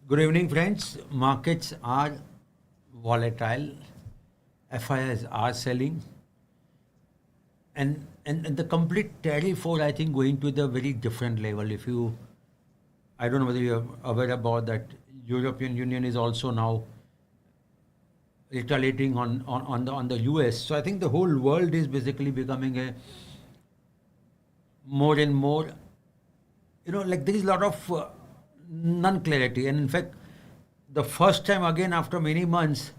Good evening, friends. Markets are volatile. FIIs are selling, and the complete tariff war, I think, going to the very different level. I don't know whether you're aware about that. European Union is also now retaliating on the US. So I think the whole world is basically becoming a more and more, like there is a lot of non-clarity. And in fact, the first time again after many months,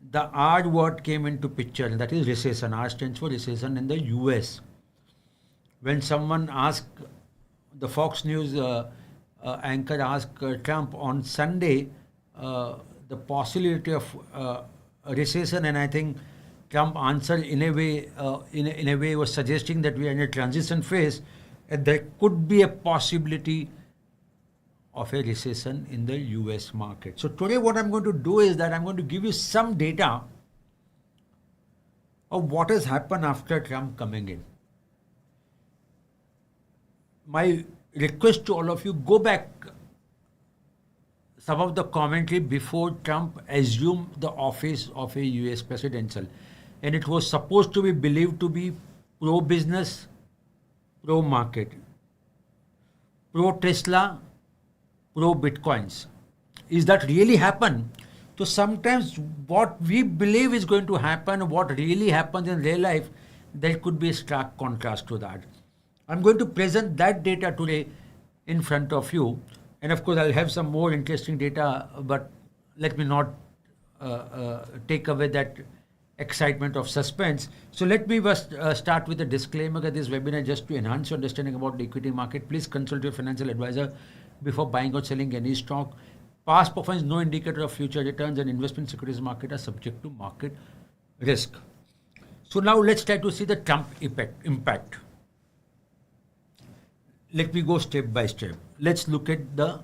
the R word came into picture, and that is recession. R stands for recession in the US. When someone asked, the Fox News anchor asked Trump on Sunday the possibility of a recession, and I think Trump answered in a way, in a way was suggesting that we are in a transition phase, and there could be a possibility of a recession in the US market. So today what I'm going to do is that I'm going to give you some data of what has happened after Trump coming in. My request to all of you, go back some of the commentary before Trump assumed the office of a US presidential. And it was supposed to be believed to be pro-business, pro-market, pro-Tesla, pro-Bitcoins. Is that really happen? So sometimes what we believe is going to happen, what really happens in real life, there could be a stark contrast to that. I'm going to present that data today in front of you. And of course, I'll have some more interesting data, but let me not take away that excitement of suspense. So let me first start with a disclaimer that this webinar just to enhance your understanding about the equity market. Please consult your financial advisor before buying or selling any stock. Past performance, no indicator of future returns, and investment securities market are subject to market risk. So now let's try to see the Trump impact. Let me go step by step. Let's look at the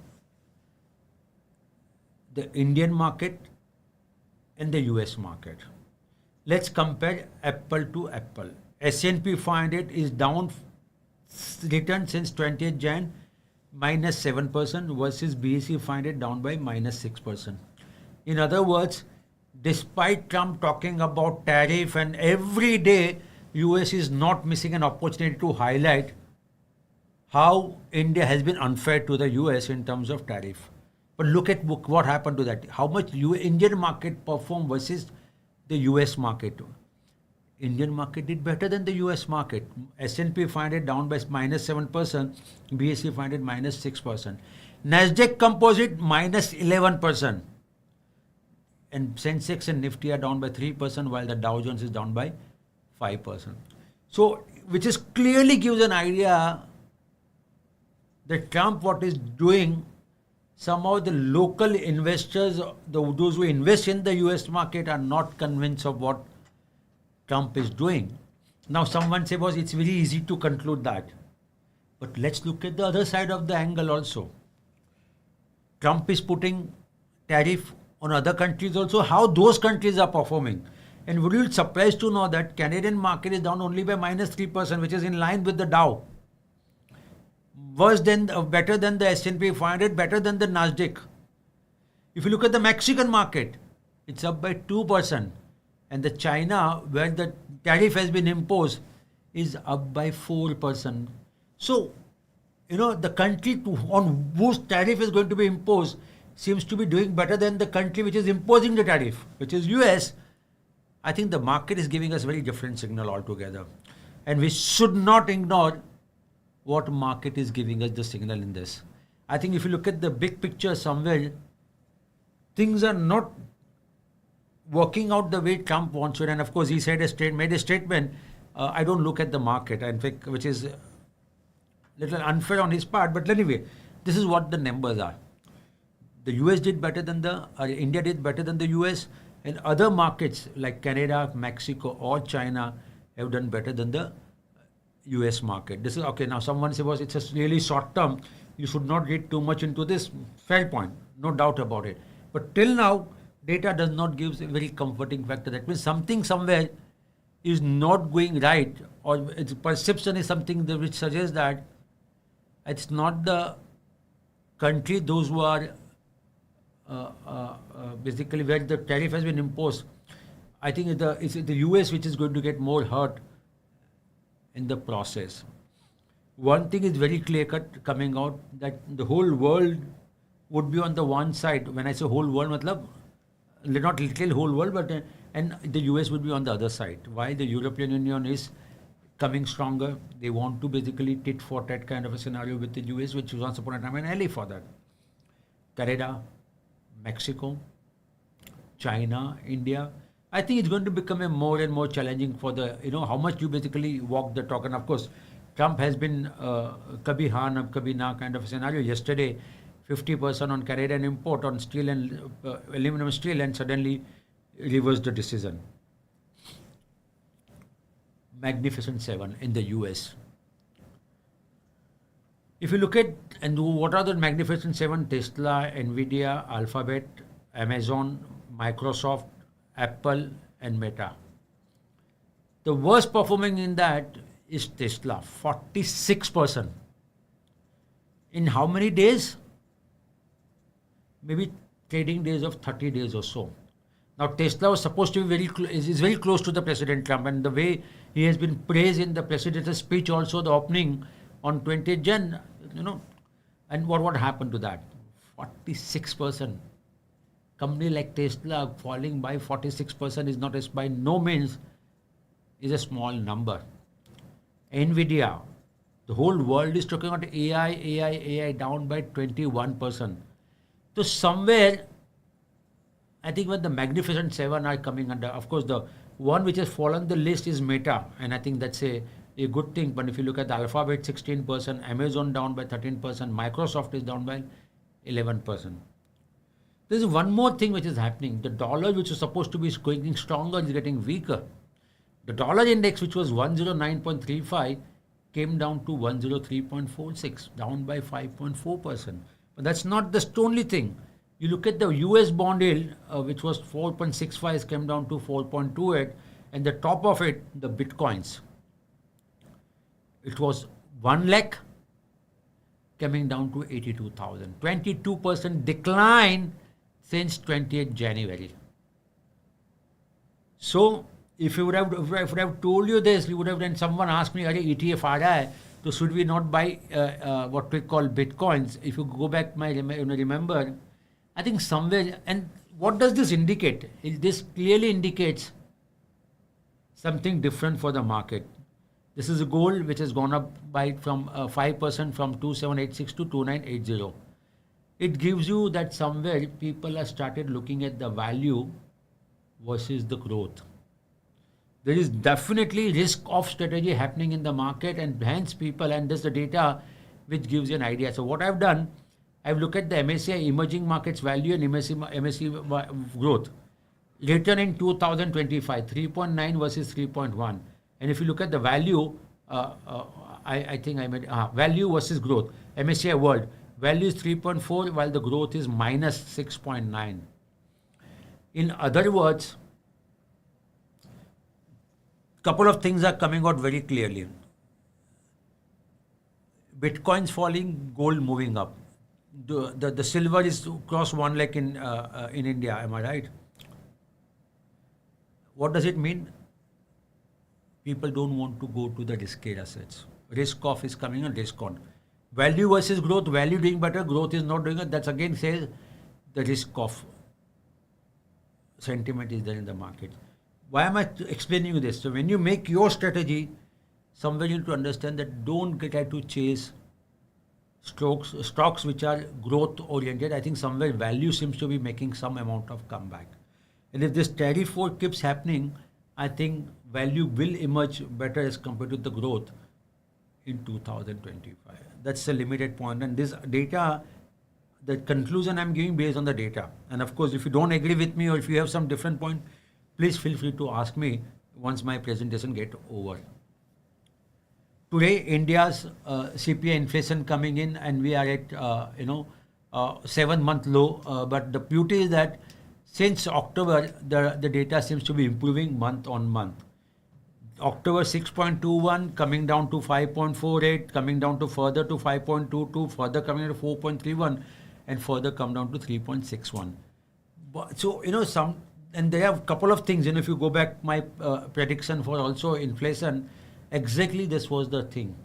Indian market and the US market. Let's compare apple to apple. S&P 500 is down return since 20th Jan, minus 7% versus BSE 500 down by minus 6%. In other words, despite Trump talking about tariff and every day, US is not missing an opportunity to highlight how India has been unfair to the US in terms of tariff. But look at what happened to that. How much Indian market performed versus the US market. Indian market did better than the US market. S&P 500 down by minus 7%, BSE 500 minus 6%. Nasdaq Composite minus 11%. And Sensex and Nifty are down by 3%, while the Dow Jones is down by 5%. So, which is clearly gives an idea that Trump what is doing, somehow the local investors, those who invest in the US market are not convinced of what Trump is doing. Now someone say, well, it's very easy to conclude that. But let's look at the other side of the angle also. Trump is putting tariff on other countries also, how those countries are performing. And would you be surprised to know that Canadian market is down only by minus 3%, which is in line with the Dow. Better than the S&P 500, better than the Nasdaq. If you look at the Mexican market, it's up by 2%. And the China, where the tariff has been imposed, is up by 4%. So, the country on whose tariff is going to be imposed seems to be doing better than the country which is imposing the tariff, which is US. I think the market is giving us very different signal altogether. And we should not ignore what market is giving us the signal in this. I think if you look at the big picture somewhere, things are not working out the way Trump wants it. And of course, he made a statement, I don't look at the market, in fact, which is a little unfair on his part. But anyway, this is what the numbers are. The US did better than India did better than the US, and other markets like Canada, Mexico, or China have done better than the US market. This is okay. Now someone says, well, it's a really short term. You should not read too much into this. Fair point. No doubt about it. But till now, data does not give a very comforting factor. That means something somewhere is not going right, or its perception is something which suggests that it's not the country, those who are basically where the tariff has been imposed, I think it's the US which is going to get more hurt in the process. One thing is very clear cut coming out, that the whole world would be on the one side. When I say whole world, matlab, not literal whole world, but and the US would be on the other side. Why? The European Union is coming stronger. They want to basically tit for tat kind of a scenario with the US, which was once upon a time an ally for that. Canada, Mexico, China, India. I think it's going to become a more and more challenging for the, how much you basically walk the talk. And of course, Trump has been kabhi haan, kabhi na kind of a scenario. Yesterday, 50% on Canadian import on steel and aluminum steel, and suddenly reversed the decision. Magnificent Seven in the US. If you look at, and what are the Magnificent Seven? Tesla, Nvidia, Alphabet, Amazon, Microsoft, Apple, and Meta. The worst performing in that is Tesla, 46%. In how many days? Maybe trading days of 30 days or so. Now Tesla was supposed to be is very close to the President Trump, and the way he has been praised in the president's speech, also the opening on 20th Jan, and what happened to that? 46%. Company like Tesla falling by 46% is not by no means is a small number. Nvidia, the whole world is talking about AI down by 21%. So somewhere, I think when the Magnificent Seven are coming under, of course, the one which has fallen the list is Meta, and I think that's a good thing. But if you look at the Alphabet, 16%, Amazon down by 13%, Microsoft is down by 11%. There's one more thing which is happening. The dollar, which is supposed to be going stronger, is getting weaker. The dollar index, which was 109.35, came down to 103.46, down by 5.4%. But that's not the only thing. You look at the US bond yield, which was 4.65, came down to 4.28, and the top of it, the bitcoins. It was 1 lakh, coming down to 82,000. 22% decline since 20th January. So, if I would have told you this, you would have then someone asked me, ETF aa raha hai, so should we not buy what we call bitcoins? If you go back, remember, I think somewhere, and what does this indicate? This clearly indicates something different for the market. This is a gold which has gone up by from 5% from 2786 to 2980. It gives you that somewhere people have started looking at the value versus the growth. There is definitely risk off strategy happening in the market, and hence people, and this is the data which gives you an idea. So what I've done, I've looked at the MSCI emerging markets value and MSCI growth. Return in 2025, 3.9 versus 3.1. And if you look at the value, I think I made value versus growth. MSCI World value is 3.4 while the growth is minus 6.9. In other words, couple of things are coming out very clearly. Bitcoin's falling, gold moving up. The silver is cross 1 lakh in India. Am I right? What does it mean? People don't want to go to the riskier assets. Risk off is coming and risk on. Value versus growth. Value doing better, growth is not doing it. That's again says the risk off sentiment is there in the market. Why am I explaining you this? So when you make your strategy, somewhere you need to understand that don't try to chase stocks which are growth oriented. I think somewhere value seems to be making some amount of comeback. And if this tariff war keeps happening, I think value will emerge better as compared to the growth in 2025. That's a limited point. And this data, the conclusion I'm giving based on the data. And of course, if you don't agree with me or if you have some different point, please feel free to ask me once my presentation get over. Today, India's CPI inflation coming in, and we are at 7-month low. But the beauty is that since October, the data seems to be improving month on month. October 6.21, coming down to 5.48, coming down to further to 5.22, further coming to 4.31. and further come down to 3.61. So, and there are a couple of things, if you go back, my prediction for also inflation, exactly this was the thing.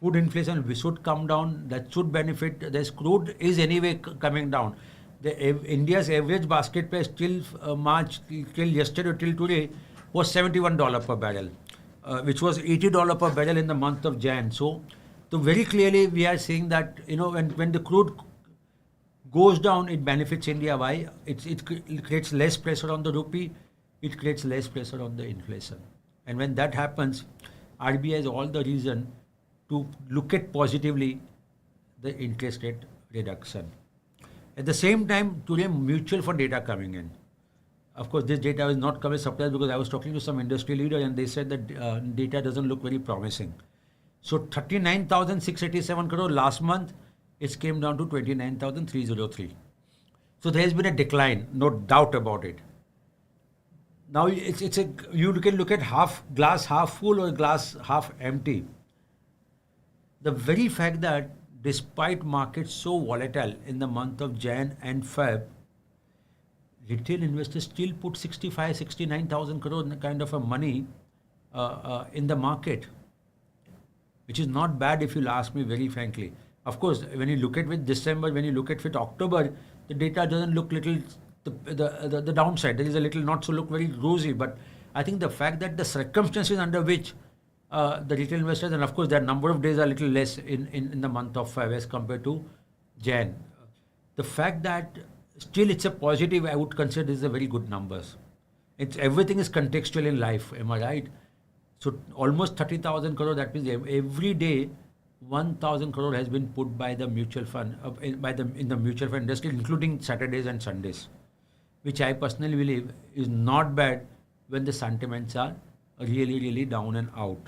Food inflation, we should come down, that should benefit. This crude is anyway coming down. India's average basket price till March, till yesterday, till today, was $71 per barrel, which was $80 per barrel in the month of Jan. So very clearly we are seeing that, when the crude goes down, it benefits India. Why? It creates less pressure on the rupee, it creates less pressure on the inflation. And when that happens, RBI has all the reason to look at positively the interest rate reduction. At the same time, today mutual fund data coming in. Of course, this data is not coming surprise because I was talking to some industry leader and they said that data doesn't look very promising. So 39,687 crore last month, it came down to 29,303. So there has been a decline, no doubt about it. Now you can look at glass half full or glass half empty. The very fact that despite markets so volatile in the month of Jan and Feb, retail investors still put 69,000 crore kind of a money in the market, which is not bad if you'll ask me very frankly. Of course, when you look at with December, when you look at with October, the data doesn't look little, the downside. There is a little not so look very rosy, but I think the fact that the circumstances under which the retail investors, and of course their number of days are a little less in the month of Feb as compared to Jan. The fact that still it's a positive, I would consider this a very good numbers. Everything is contextual in life, am I right? So almost 30,000 crore, that means every day 1,000 crore has been put by the mutual fund, in the mutual fund industry, including Saturdays and Sundays, which I personally believe is not bad when the sentiments are really, really down and out.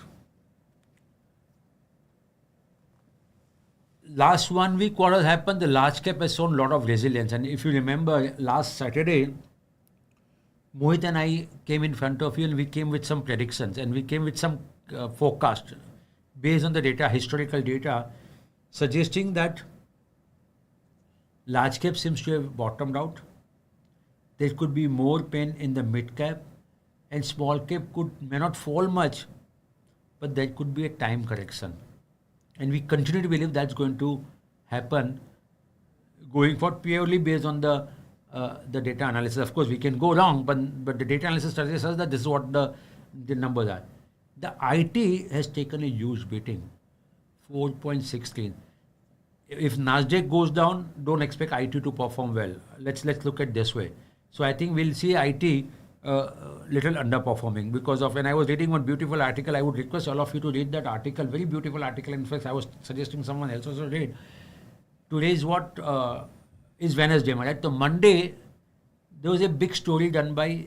Last 1 week, what has happened? The large cap has shown a lot of resilience. And if you remember, last Saturday, Mohit and I came in front of you and we came with some predictions and we came with some forecast based on the data, historical data, suggesting that large cap seems to have bottomed out. There could be more pain in the mid cap and small cap may not fall much, but there could be a time correction. And we continue to believe that's going to happen going forward purely based on the data analysis. Of course, we can go wrong, but the data analysis suggests us that this is what the numbers are. The IT has taken a huge beating, 4.16. If Nasdaq goes down, don't expect IT to perform well. Let's look at this way. So I think we'll see IT little underperforming because of, when I was reading one beautiful article, I would request all of you to read that article, very beautiful article. In fact, I was suggesting someone else also read. Today is what is Wednesday, right? So Monday, there was a big story done by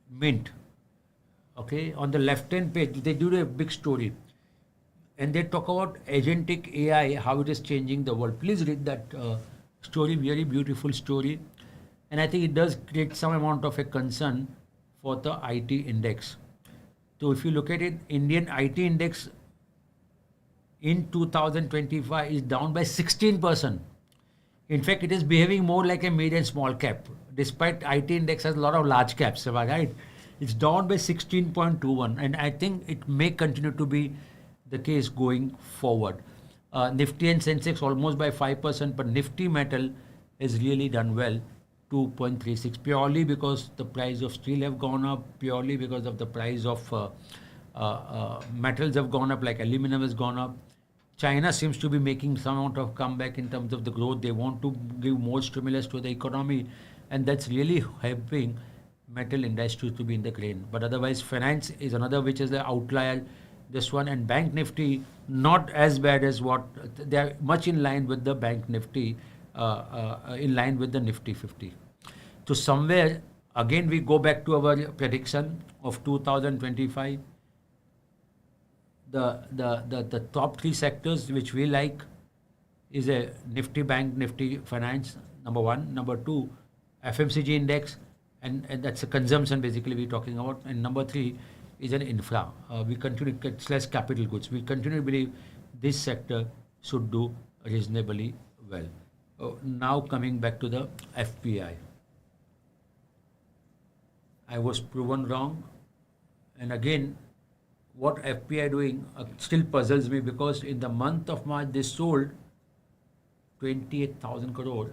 Mint. Okay, on the left-hand page, they do a big story. And they talk about agentic AI, how it is changing the world. Please read that story, very beautiful story. And I think it does create some amount of a concern for the IT index. So if you look at it, Indian IT index in 2025 is down by 16%. In fact, it is behaving more like a mid and small cap. Despite IT index has a lot of large caps, right? It's down by 16.21. And I think it may continue to be the case going forward. Nifty and Sensex almost by 5%, but Nifty metal has really done well, 2.36, purely because the price of steel have gone up, purely because of the price of metals have gone up, like aluminum has gone up. China seems to be making some amount of comeback in terms of the growth. They want to give more stimulus to the economy, and that's really helping metal industry to be in the green. But otherwise, finance is another which is the outlier. This one, and Bank Nifty not as bad as what they are, much in line with the Bank Nifty, in line with the Nifty 50. So somewhere again we go back to our prediction of 2025. The top three sectors which we like is a Nifty Bank, Nifty Finance, number one. Number two, FMCG index, and that's a consumption basically we're talking about. And number three is an infra. We continue / capital goods. We continue to believe this sector should do reasonably well. Now coming back to the FPI. I was proven wrong. And again, what FPI doing still puzzles me, because in the month of March they sold 28,000 crore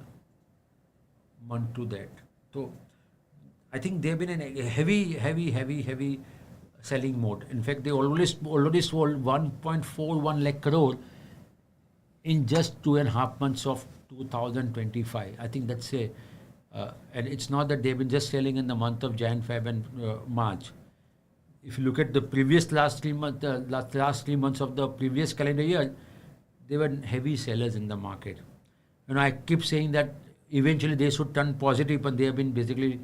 month to that. So I think they've been in a heavy selling mode. In fact, they already sold 1.41 lakh crore in just 2.5 months of 2025. I think that's and it's not that they've been just selling in the month of Jan, Feb, and March. If you look at the previous last 3 months of the previous calendar year, they were heavy sellers in the market. I keep saying that eventually they should turn positive, but they have been basically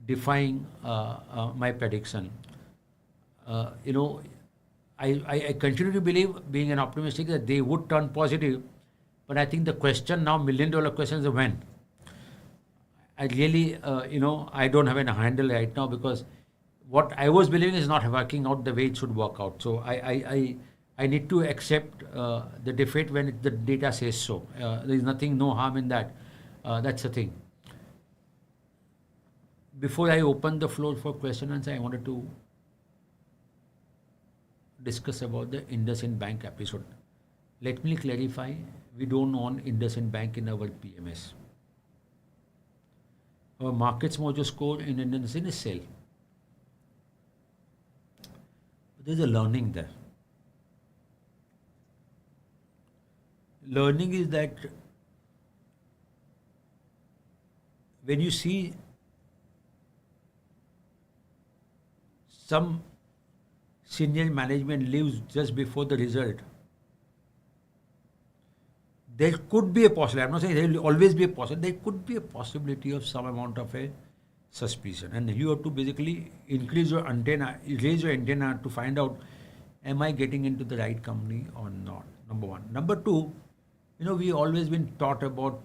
defying my prediction. I continue to believe, being an optimistic, that they would turn positive. But I think the question now, $1 million question, is when. I really, I don't have a handle right now, because what I was believing is not working out the way it should work out. So I need to accept the defeat when the data says so. There is no harm in that. That's the thing. Before I open the floor for question and answer, I wanted to discuss about the IndusInd Bank episode. Let me clarify, we don't own IndusInd Bank in our PMS. Our MarketsMojo score in IndusInd is sell. But there's a learning there. Learning is that when you see some senior management leaves just before the result, there could be a possibility. I'm not saying there will always be a possibility. There could be a possibility of some amount of a suspicion, and you have to basically increase your antenna, raise your antenna to find out, am I getting into the right company or not? Number one. Number two, we always been taught about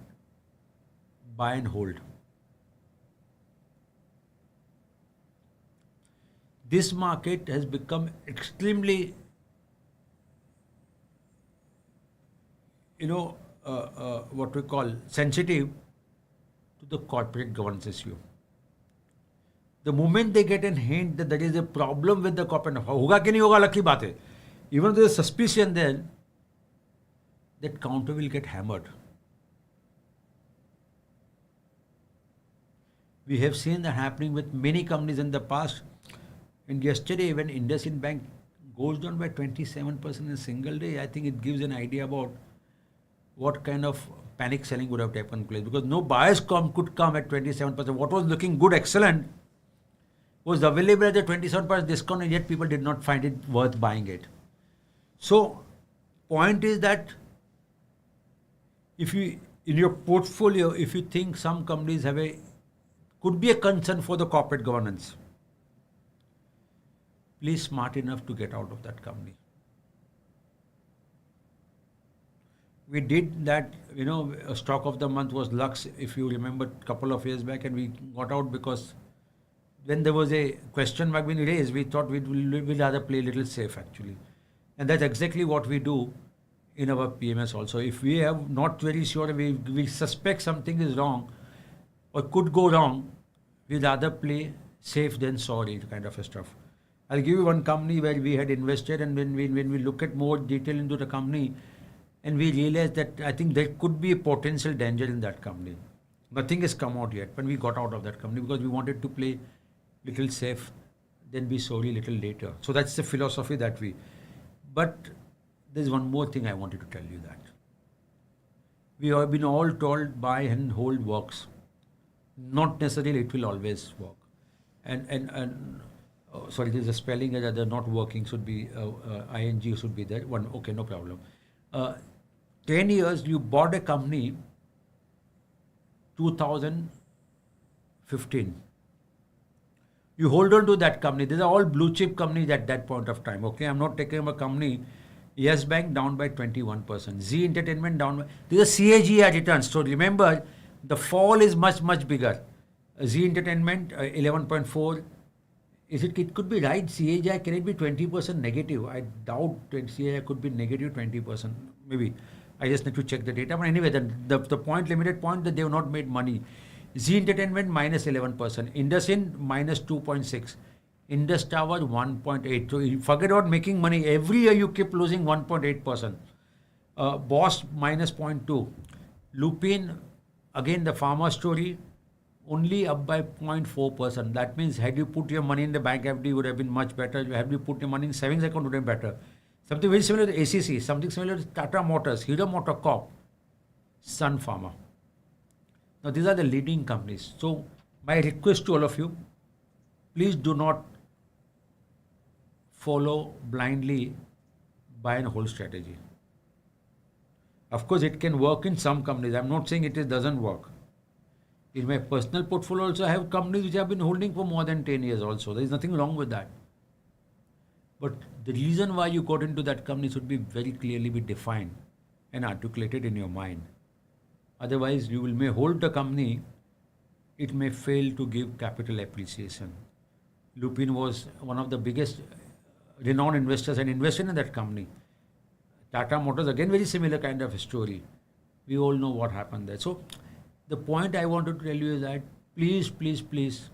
buy and hold. This market has become extremely, what we call sensitive to the corporate governance issue. The moment they get a hint that there is a problem with the corporate, hoga ki nahi hoga, alag ki baat hai. Even if there is suspicion there, that counter will get hammered. We have seen that happening with many companies in the past. And yesterday, when IndusInd Bank goes down by 27% in a single day, I think it gives an idea about what kind of panic selling would have taken place. Because no buyers could come at 27%. What was looking good, excellent, was available at a 27% discount, and yet people did not find it worth buying it. So, point is that if you, in your portfolio, if you think some companies could be a concern for the corporate governance, please smart enough to get out of that company. We did that, a stock of the month was Lux, if you remember, a couple of years back, and we got out because when there was a question mark being raised, we thought we'd rather play a little safe, actually. And that's exactly what we do in our PMS also. If we are not very sure, we suspect something is wrong or could go wrong, we'd rather play safe than sorry, kind of stuff. I'll give you one company where we had invested, and when we look at more detail into the company, and we realized that I think there could be a potential danger in that company. Nothing has come out yet, but we got out of that company because we wanted to play little safe, then be sorry little later. So that's the philosophy that we. But there's one more thing I wanted to tell you, that we have been all told buy and hold works. Not necessarily it will always work. Sorry, there's a spelling that they're not working, should be ing should be there. Okay, no problem. 10 years, you bought a company 2015. You hold on to that company. These are all blue chip companies at that point of time. Okay, I'm not taking a company. Yes Bank down by 21%. Z Entertainment down by. These are CAGR returns. So remember, the fall is much bigger. Z Entertainment 11.4. It could be right. CAGR, can it be 20% negative? I doubt CAGR could be negative 20%, maybe. I just need to check the data. But anyway, the point, limited point, that they have not made money. Z Entertainment minus 11%, IndusInd minus 2.6, Indus Tower 1.8. So you forget about making money. Every year you keep losing 1.8%. Boss minus 0.2. Lupin, again the pharma story, only up by 0.4%. That means had you put your money in the bank FD, would have been much better. Had you put your money in savings account, would have been better. Something very similar to ACC, something similar to Tata Motors, Hero Motor Corp, Sun Pharma. Now these are the leading companies. So my request to all of you, please do not follow blindly buy and hold strategy. Of course, it can work in some companies. I'm not saying it doesn't work. In my personal portfolio also, I have companies which I've been holding for more than 10 years also. There is nothing wrong with that. But the reason why you got into that company should be very clearly be defined and articulated in your mind. Otherwise, you may hold the company, it may fail to give capital appreciation. Lupin was one of the biggest renowned investors and invested in that company. Tata Motors, again, very similar kind of a story. We all know what happened there. So, the point I wanted to tell you is that please, please, please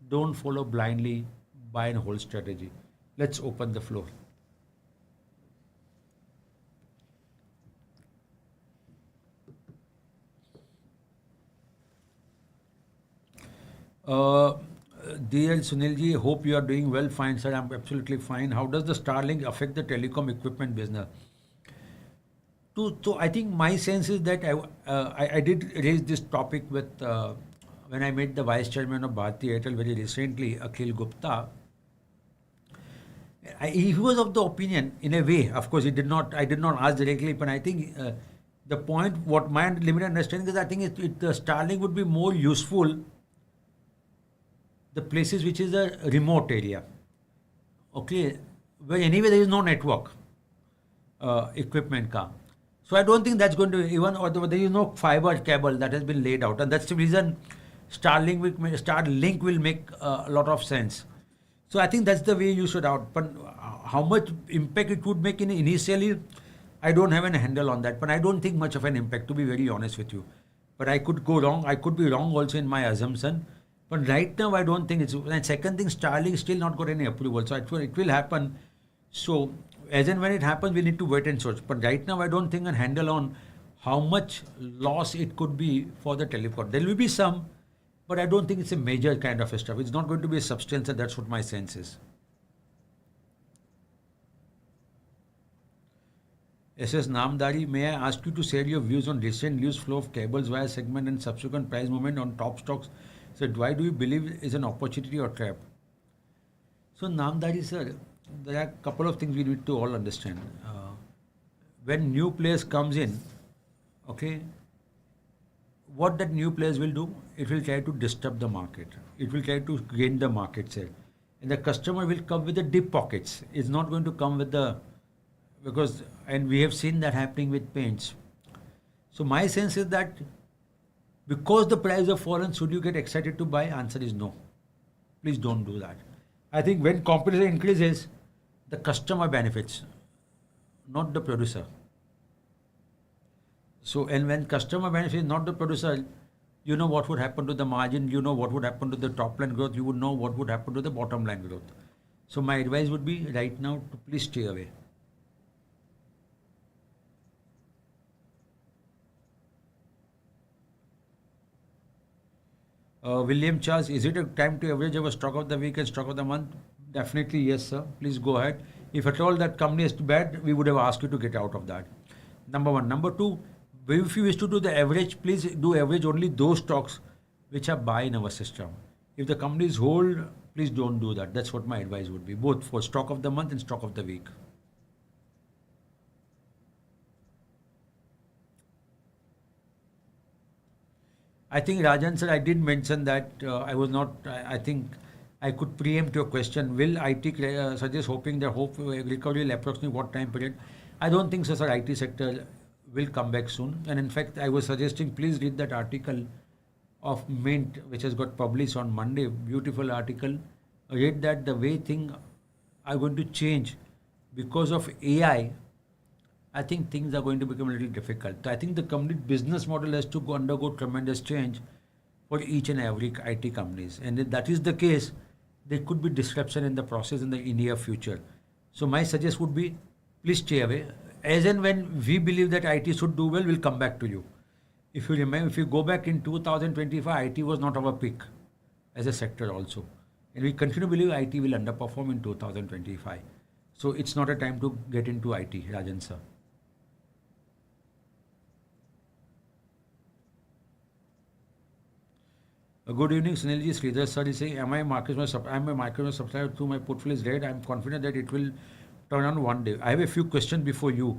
don't follow blindly buy and hold strategy. Let's open the floor. Dear Sunilji, hope you are doing well. Fine, sir. I'm absolutely fine. How does the Starlink affect the telecom equipment business? So I think my sense is that I did raise this topic with when I met the vice chairman of Bharti Airtel very recently, Akhil Gupta. He was of the opinion, in a way, of course, I did not ask directly, but I think the point, what my limited understanding is, I think the Starlink would be more useful the places which is a remote area, okay, where anyway there is no network equipment ka. So I don't think that's going to even, or there is no fiber cable that has been laid out, and that's the reason Starlink will make a lot of sense. So I think that's the way you should out. But how much impact it would make initially, I don't have a handle on that. But I don't think much of an impact, to be very honest with you. But I could go wrong. I could be wrong also in my assumption. But right now, I don't think it's. And second thing, Starlink still not got any approval. So it will happen. So as and when it happens, we need to wait and search. But right now, I don't think a handle on how much loss it could be for the telecom. There will be some, but I don't think it's a major kind of a stuff. It's not going to be a substantial. That's what my sense is. SS Namdari, may I ask you to share your views on recent news flow of cables via segment and subsequent price movement on top stocks? So why do you believe is an opportunity or trap? So Namdari sir, there are a couple of things we need to all understand. When new players comes in, okay, what that new players will do, it will try to disturb the market. It will try to gain the market share. And the customer will come with the deep pockets. It's not going to come with the, because, and we have seen that happening with paints. So my sense is that because the price of fallen, should you get excited to buy? Answer is no. Please don't do that. I think when competition increases, the customer benefits, not the producer. So, and when customer benefits, not the producer, you know what would happen to the margin, you know what would happen to the top line growth, you would know what would happen to the bottom line growth. So my advice would be right now to please stay away. William Charles, is it a time to average our stock of the week and stock of the month? Definitely yes, sir. Please go ahead. If at all that company is bad, we would have asked you to get out of that. Number one. Number two, if you wish to do the average, please do average only those stocks which are buy in our system. If the company is hold, please don't do that. That's what my advice would be, both for stock of the month and stock of the week. I think Rajan sir, I did mention that I was not, I think I could preempt your question. Will IT suggest hoping that recovery will approximately what time period? I don't think so, sir. IT sector will come back soon. And in fact, I was suggesting please read that article of Mint which has got published on Monday. Beautiful article. Read that the way things are going to change because of AI. I think things are going to become a little difficult. I think the complete business model has to undergo tremendous change for each and every IT companies. And if that is the case, there could be disruption in the process in the near future. So my suggest would be, please stay away. As and when we believe that IT should do well, we'll come back to you. If you remember, if you go back in 2025, IT was not our peak as a sector also. And we continue to believe IT will underperform in 2025. So it's not a time to get into IT, Rajan sir. Good evening, Sunilji. Sridhar sir is saying, am I I'm a MarketsMojo subscriber to my portfolio is red. I'm confident that it will turn on one day. I have a few questions before you.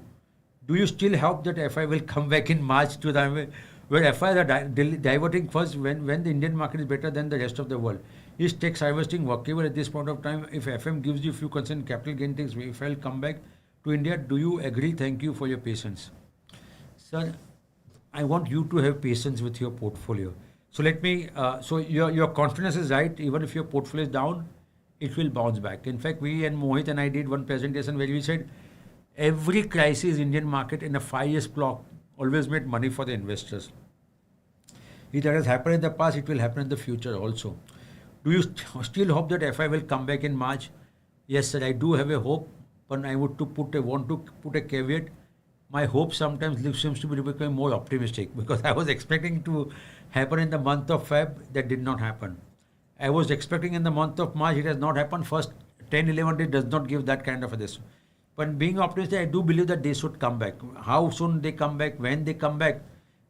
Do you still hope that FI will come back in March to the where FI are diverting first when the Indian market is better than the rest of the world? Is tax harvesting workable at this point of time? If FM gives you few consent capital gain tax, if I'll come back to India, do you agree? Thank you for your patience. Sir, I want you to have patience with your portfolio. So let me, so your confidence is right. Even if your portfolio is down, it will bounce back. In fact, we and Mohit and I did one presentation where we said every crisis Indian market in a 5 years block always made money for the investors. If that has happened in the past, it will happen in the future also. Do you still hope that FI will come back in March? Yes, sir, I do have a hope, but I want to put a caveat. My hope sometimes seems to be becoming more optimistic because I was expecting to happen in the month of Feb. That did not happen. I was expecting in the month of March. It has not happened. First 10, 11 days does not give that kind of a this. But being optimistic, I do believe that they should come back. How soon they come back, when they come back,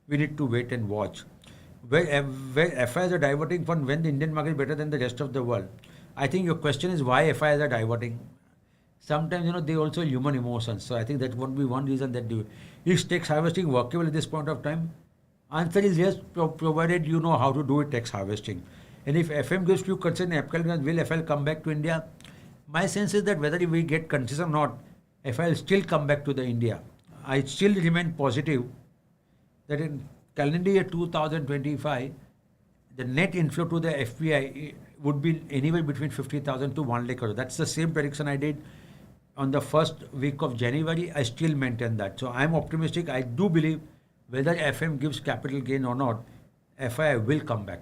we need to wait and watch. Where FIs are diverting from when the Indian market is better than the rest of the world. I think your question is why FIs are diverting. Sometimes, they also human emotions. So I think that would be one reason that do it. Is tax harvesting workable at this point of time? Answer is yes, provided you know how to do it, tax harvesting. And if FM gives you consent, will FL come back to India? My sense is that whether we get consent or not, FI will still come back to the India. I still remain positive that in calendar year 2025, the net inflow to the FPI would be anywhere between 50,000 to 1 lakh crore. That's the same prediction I did on the first week of January. I still maintain that. So I'm optimistic. I do believe whether FM gives capital gain or not, FI will come back.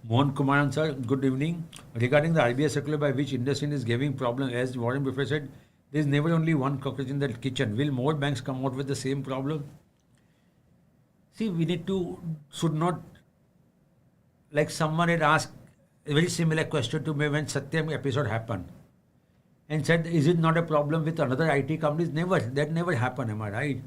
Mohan Kumar sir, good evening. Regarding the RBI circular by which industry is giving problem, as Warren Buffett said, there is never only one cockroach in the kitchen. Will more banks come out with the same problem? See, should not, like someone had asked a very similar question to me when Satyam episode happened and said, is it not a problem with another IT companies? Never, that never happened, am I right?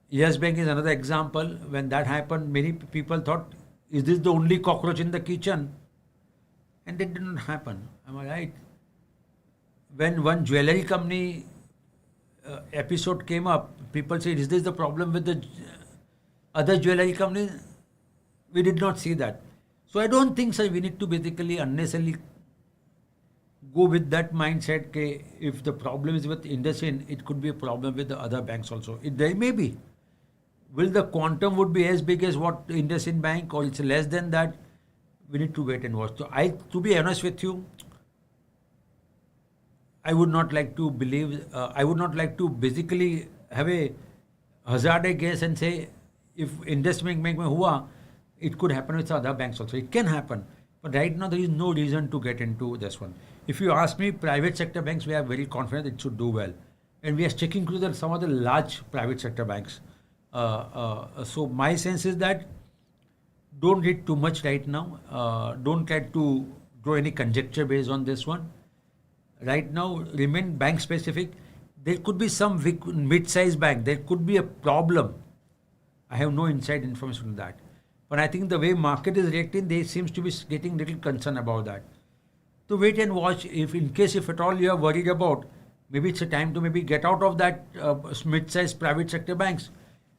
Yes Bank is another example. When that happened, many people thought, is this the only cockroach in the kitchen? And it did not happen, am I right? When one jewelry company episode came up, people said, is this the problem with the other jewelry companies? We did not see that. So I don't think, sir, we need to basically unnecessarily go with that mindset. Okay, if the problem is with industry, it could be a problem with the other banks also. There may be. Will the quantum would be as big as what IndusInd Bank or it's less than that? We need to wait and watch. So to be honest with you, I would not like to believe, I would not like to basically have a hazard a guess and say if IndusInd Bank mein hua, it could happen with other banks also. It can happen. But right now, there is no reason to get into this one. If you ask me, private sector banks, we are very confident it should do well. And we are sticking to some of the large private sector banks. So my sense is that don't read too much right now. Don't try to draw any conjecture based on this one. Right now, remain bank specific. There could be some mid-sized bank. There could be a problem. I have no inside information on that. But I think the way market is reacting, they seems to be getting little concern about that. So wait and watch. If in case if at all you are worried about, maybe it's a time to maybe get out of that mid-sized private sector banks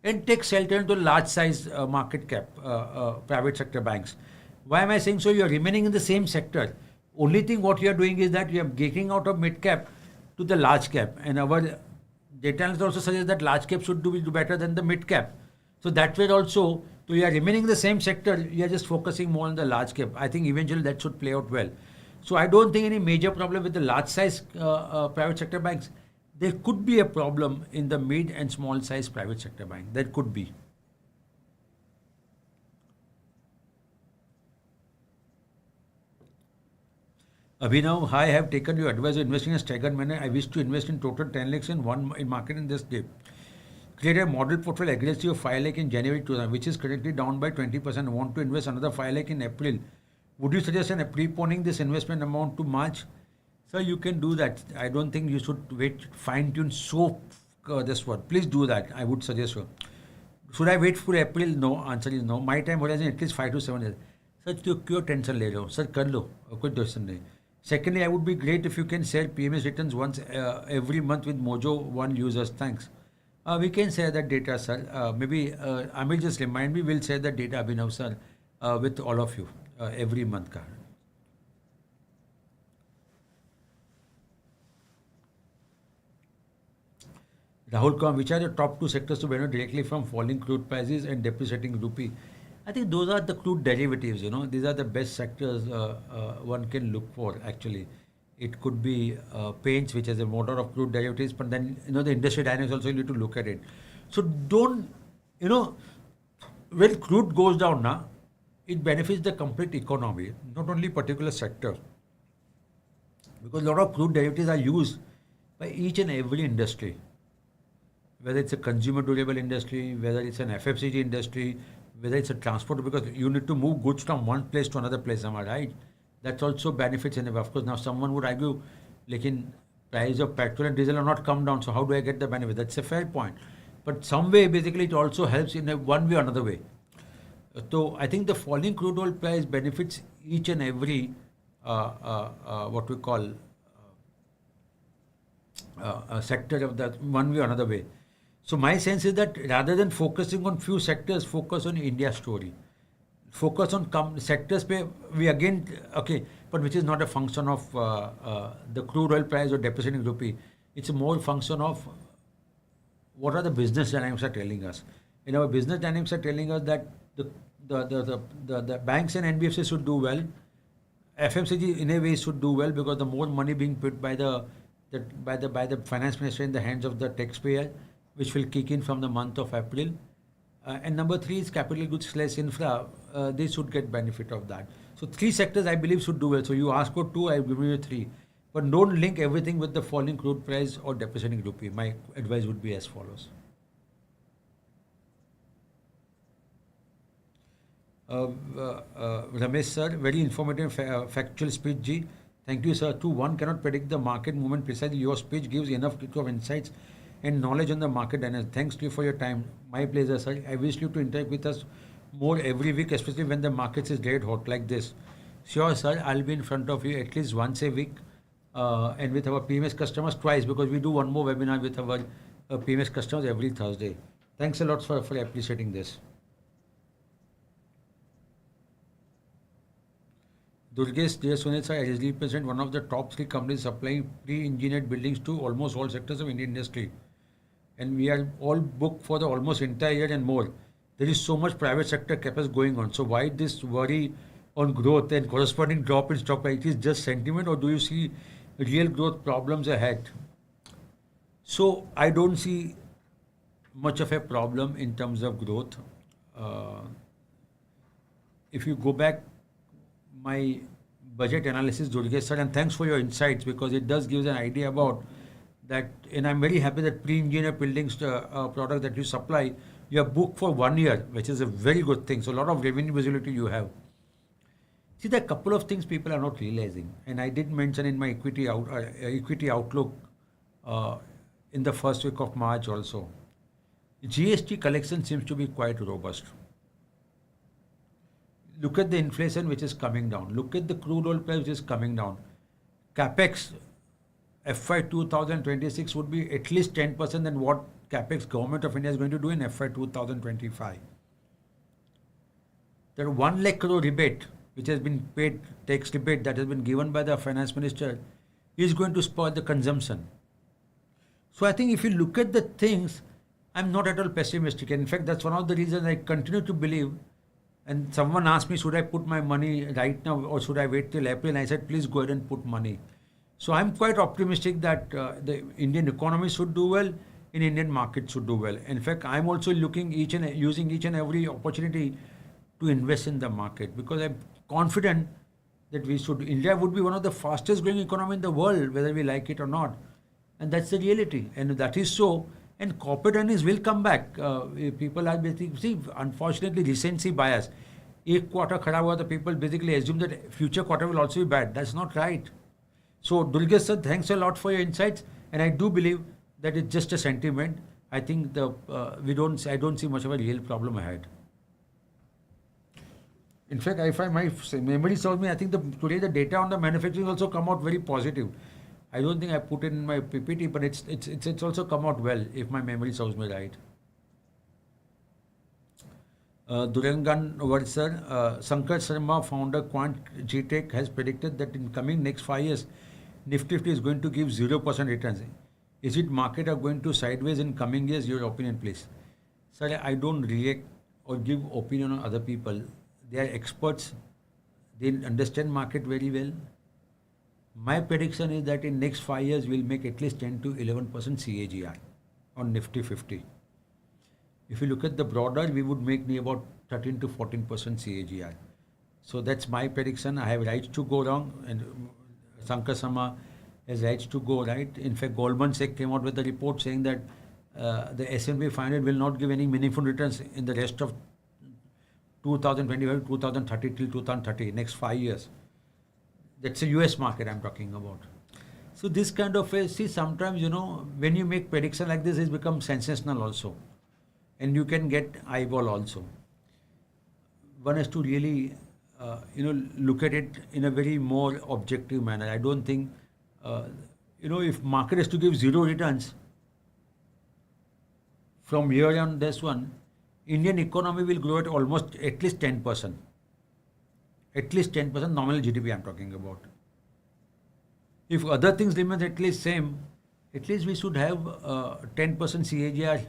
and take shelter into large size market cap private sector banks. Why am I saying so? You are remaining in the same sector. Only thing what you are doing is that you are getting out of mid cap to the large cap, and our data analysts also suggest that large cap should do better than the mid cap. So that way also, to So you are remaining in the same sector, you are just focusing more on the large cap. I think eventually that should play out well. So I don't think any major problem with the large size private sector banks. There could be a problem in the mid and small size private sector bank. That could be. Abhinav, hi, I have taken your advice of investing in a staggered manner. I wish to invest in total 10 lakhs in one in market in this day. Create a model portfolio aggressive of 5 lakh in January 2000, which is currently down by 20%. Want to invest another 5 lakh in April. Would you suggest preponing this investment amount to March? Sir, you can do that. I don't think you should wait, fine tune so this one. Please do that. I would suggest so. Should I wait for April? No. Answer is no. My time horizon at least 5 to 7 years. Sir, क्यों tension ले रहे हो? Sir कर लो, कोई tension नहीं. Secondly, I would be great if you can share PMS returns once every month with Mojo One users. Thanks. We can share that data, sir. Maybe Amil just remind me. We'll share that data, Abhinav sir, with all of you every month. Rahul Kam, which are the top two sectors to benefit directly from falling crude prices and depreciating rupee? I think those are the crude derivatives, These are the best sectors one can look for, actually. It could be paints, which is a motor of crude derivatives, but then, the industry dynamics also you need to look at it. So don't, when crude goes down now, it benefits the complete economy, not only particular sector. Because a lot of crude derivatives are used by each and every industry. Whether it's a consumer durable industry, whether it's an FFCG industry, whether it's a transport, because you need to move goods from one place to another place, am I right? That also benefits, and of course now someone would argue, price of petrol and diesel are not come down, so how do I get the benefit? That's a fair point. But some way, basically, it also helps in one way or another way. So I think the falling crude oil price benefits each and every, what we call, sector of that one way or another way. So my sense is that rather than focusing on few sectors, focus on India story. Focus on sectors where we again, but which is not a function of the crude oil price or depreciating rupee. It's a more function of what are the business dynamics are telling us. Our business dynamics are telling us that the banks and NBFCs should do well. FMCG in a way should do well because the more money being put by the finance minister in the hands of the taxpayer, which will kick in from the month of April. And number 3 is capital goods / infra. They should get benefit of that. So 3 sectors I believe should do well. So you ask for 2, I give you 3. But don't link everything with the falling crude price or depreciating rupee. My advice would be as follows. Ramesh sir, very informative, factual speech. Ji. Thank you, sir. 2, one cannot predict the market movement precisely. Your speech gives enough of insights and knowledge on the market dynamics. Thanks to you for your time. My pleasure, sir. I wish you to interact with us more every week, especially when the markets is red hot like this. Sure, sir. I'll be in front of you at least once a week, and with our PMS customers twice, because we do one more webinar with our PMS customers every Thursday. Thanks a lot for appreciating this. Durgesh, dear Sunil sir, I represent one of the top 3 companies supplying pre-engineered buildings to almost all sectors of Indian industry. And we are all booked for the almost entire year and more. There is so much private sector CapEx going on. So why this worry on growth and corresponding drop in stock price? It is just sentiment, or do you see real growth problems ahead? So I don't see much of a problem in terms of growth. If you go back my budget analysis, Durgesh sir, and thanks for your insights, because it does give an idea about that. And I'm very happy that pre-engineered buildings product that you supply, you are booked for 1 year, which is a very good thing. So a lot of revenue visibility you have. See, there are a couple of things people are not realizing, and I did mention in my equity outlook in the first week of March also. GST collection seems to be quite robust. Look at the inflation which is coming down. Look at the crude oil price which is coming down. CapEx FY 2026 would be at least 10% than what CapEx government of India is going to do in FY 2025. There 1 lakh crore rebate which has been paid, tax rebate that has been given by the finance minister, is going to spoil the consumption. So I think if you look at the things, I'm not at all pessimistic. In fact, that's one of the reasons I continue to believe And someone asked me, should I put my money right now or should I wait till April? And I said, please go ahead and put money. So I'm quite optimistic that the Indian economy should do well, in Indian market should do well. In fact, I'm also looking using each and every opportunity to invest in the market because I'm confident that India would be one of the fastest growing economy in the world, whether we like it or not. And that's the reality. And that is so. And corporate earnings will come back. People are basically, see, unfortunately, recency bias. एक quarter खड़ा हुआ तो people basically assume that future quarter will also be bad. That's not right. So, Dulgesh sir, thanks a lot for your insights. And I do believe that it's just a sentiment. I think I don't see much of a real problem ahead. In fact, if my memory serves me, I think today the data on the manufacturing also come out very positive. I don't think I put it in my PPT, but it's also come out well, if my memory serves me right. Durangan Varsar, Sankar Sharma, founder Quant GTech, has predicted that in coming next 5 years, Nifty 50 is going to give 0% returns. Is it market are going to sideways in coming years? Your opinion, please. Sir, I don't react or give opinion on other people. They are experts. They understand market very well. My prediction is that in next 5 years, we'll make at least 10 to 11% CAGR on Nifty 50. If you look at the broader, we would make near about 13 to 14% CAGR. So that's my prediction. I have rights to go wrong, and Sankar Sharma has rights to go right. In fact, Goldman Sachs came out with a report saying that the S&P 500 will not give any meaningful returns in the rest of 2025, 2030 till 2030, next 5 years. That's a US market I'm talking about. So this kind of see, sometimes, when you make prediction like this, it becomes sensational also. And you can get eyeball also. One has to really, look at it in a very more objective manner. I don't think, if market has to give zero returns from here on this one, Indian economy will grow at least 10%. At least 10% nominal GDP I'm talking about. If other things remain at least same, at least we should have 10% CAGR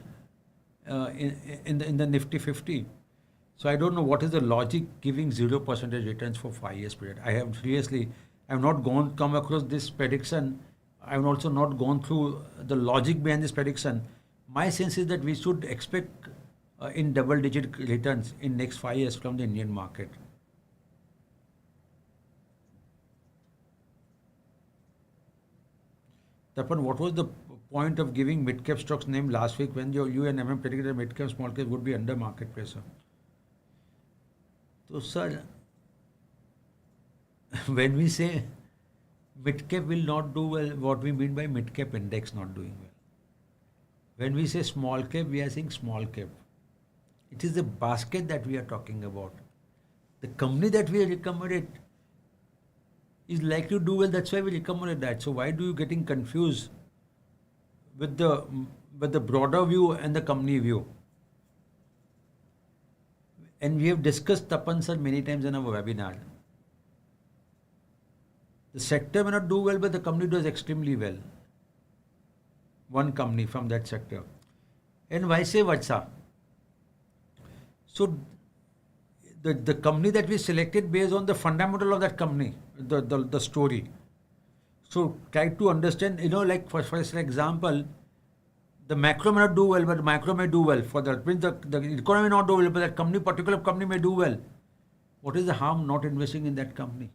in the Nifty 50. So I don't know what is the logic giving 0% returns for 5 years period. I have not come across this prediction. I have also not gone through the logic behind this prediction. My sense is that we should expect in double-digit returns in next 5 years from the Indian market. Tapan, what was the point of giving mid-cap stocks name last week when you and MM predicted that mid-cap, small-cap would be under market pressure? So, sir, when we say mid-cap will not do well, what we mean by mid-cap index not doing well? When we say small-cap, we are saying small-cap. It is the basket that we are talking about. The company that we recommended is likely to do well. That's why we recommended that. So why do you getting confused with the broader view and the company view? And we have discussed, Tapan sir, many times in our webinar. The sector may not do well, but the company does extremely well. One company from that sector. And vice versa. So the company that we selected based on the fundamental of that company, the story. So try to understand, like for example, the macro may not do well, but the macro may do well. For that means the economy may not do well, but that particular company may do well. What is the harm not investing in that company?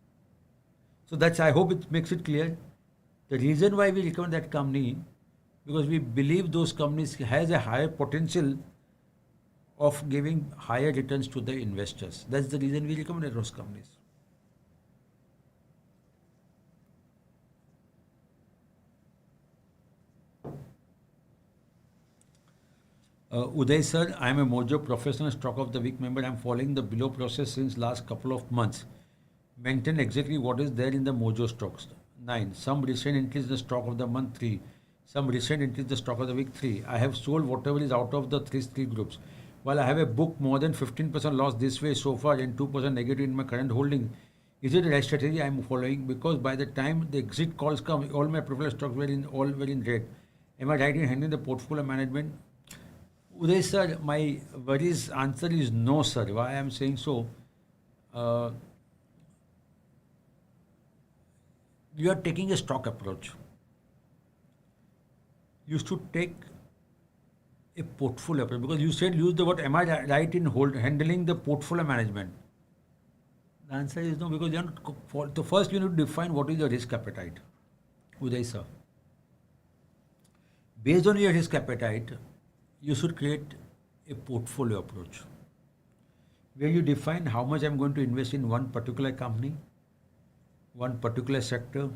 So I hope it makes it clear. The reason why we recommend that company, because we believe those companies has a higher potential of giving higher returns to the investors. That's the reason we recommend those companies. Uday sir, I am a Mojo professional stock of the week member. I am following the below process since last couple of months. Maintain exactly what is there in the Mojo stocks. 9. Some recent entries in the stock of the month. 3. Some recent entries in the stock of the week. 3. I have sold whatever is out of the three groups. While I have a book more than 15% loss this way so far and 2% negative in my current holding, is it a right strategy I am following? Because by the time the exit calls come, all my preferred stocks were in red. Am I right in handling the portfolio management? Uday sir, my worries answer is no, sir. Why I am saying so? Uh, you are taking a stock approach. You should take a portfolio approach because you said use the word. Am I right in handling the portfolio management? The answer is no because you are not, so first you need to define what is your risk appetite. Uday sir. Based on your risk appetite, you should create a portfolio approach where you define how much I'm going to invest in one particular company, one particular sector,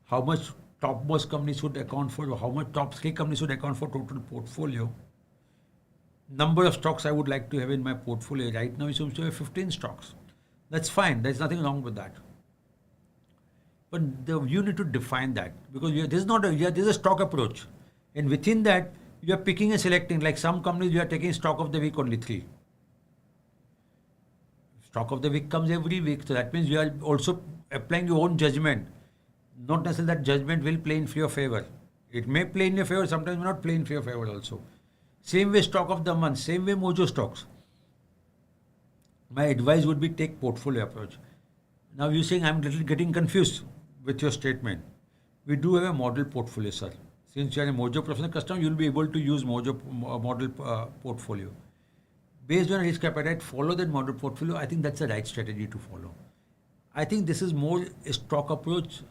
how much topmost companies should account for, how much top three companies should account for total portfolio. Number of stocks I would like to have in my portfolio. Right now, it seems to have 15 stocks. That's fine. There's nothing wrong with that. But you need to define that because this is not this is a stock approach, and within that you are picking and selecting. Like some companies, you are taking stock of the week only 3. Stock of the week comes every week, so that means you are also applying your own judgment. Not necessarily that judgment will play in your favor. It may play in your favor, sometimes may not play in your favor also. Same way stock of the month, same way Mojo stocks. My advice would be take portfolio approach. Now you're saying I'm little getting confused with your statement. We do have a model portfolio, sir. Since you are a Mojo professional customer, you'll be able to use Mojo model portfolio. Based on risk appetite, follow that model portfolio. I think that's the right strategy to follow. I think this is more a stock approach.